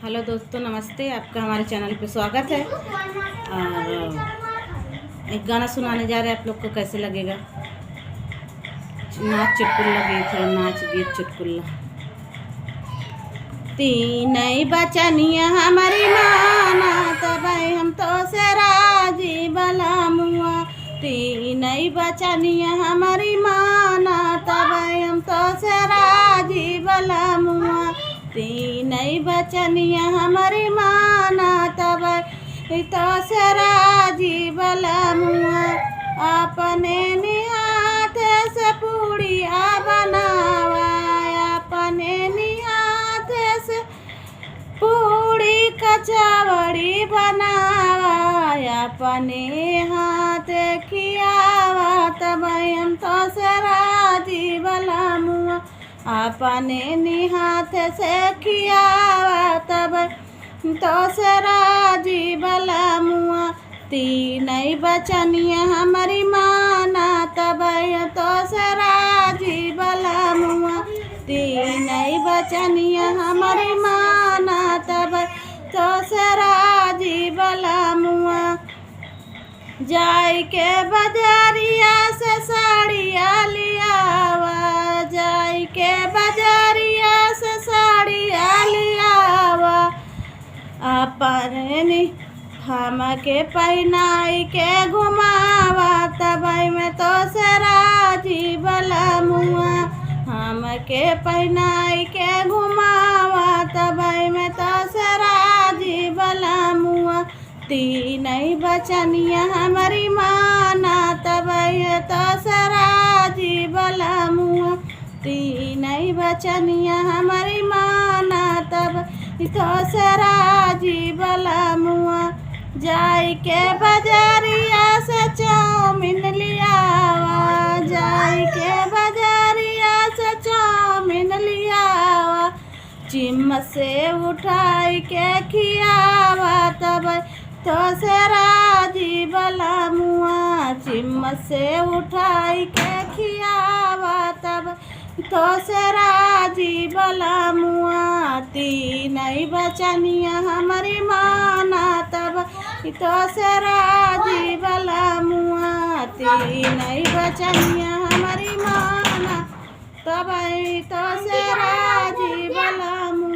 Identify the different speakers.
Speaker 1: Hello दोस्तों, नमस्ते। आपका हमारे चैनल पे स्वागत है। और एक गाना सुनाने जा रहे हैं, आप लोग को कैसे लगेगा। नाच चुटकुल्ला गीत है, नाच गीत चुटकुल्ला। तीन बचनिया हमारी माना तब हम तो से राजी बला मुआ। तीन बचनिया हमारी माना तब हम तो से राजी बला मुआ। तीन बचनिया हमारी माना तब तो से राजी बला मुआ। अपने निहाथ से पूड़िया बनावा, अपने निहाथ से पूड़ी कचौड़ी बनावा, अपने हाथ खियावा तब हम तो से राजी बला मुआ। अपने निहाथ से खियावा तब तो से राजी बला मुआ। तीन बचनिया हमारी माना तब तो से राजी बला मुआ। तीन बचनिया हमारी माना तब तो से राजी बला मुआ। जाई के बाजारिया से साड़िया लियावा, जाई के बाजारिया से साड़िया लियावा। अपने हम के पहनाई के घुमावा तब में तो से राजी बला मुआ। हम के पहनाई के घुमावा तब में तो से राजी बला मुआ। तीन बचनिया हमारी माना तब तो से राजी बला मुआ। तीन बचनिया हमारी माना तब तो से राजी बला मुआ। जाई के बाजारिया से चाउमीन लियावा, जाई के बाजारिया से चाउमीन लियावा। चिम्मच से उठाई के खियावा तब तो से राजी बला मुआ। चिम्मच से उठाई के खियावा तब तो से राजी बला मुआ। तीन बचनिया हमारी माना तब तो से राजी बला मुआ। तीन बचनिया हमारी माना तब तो से राजी बला मुआ।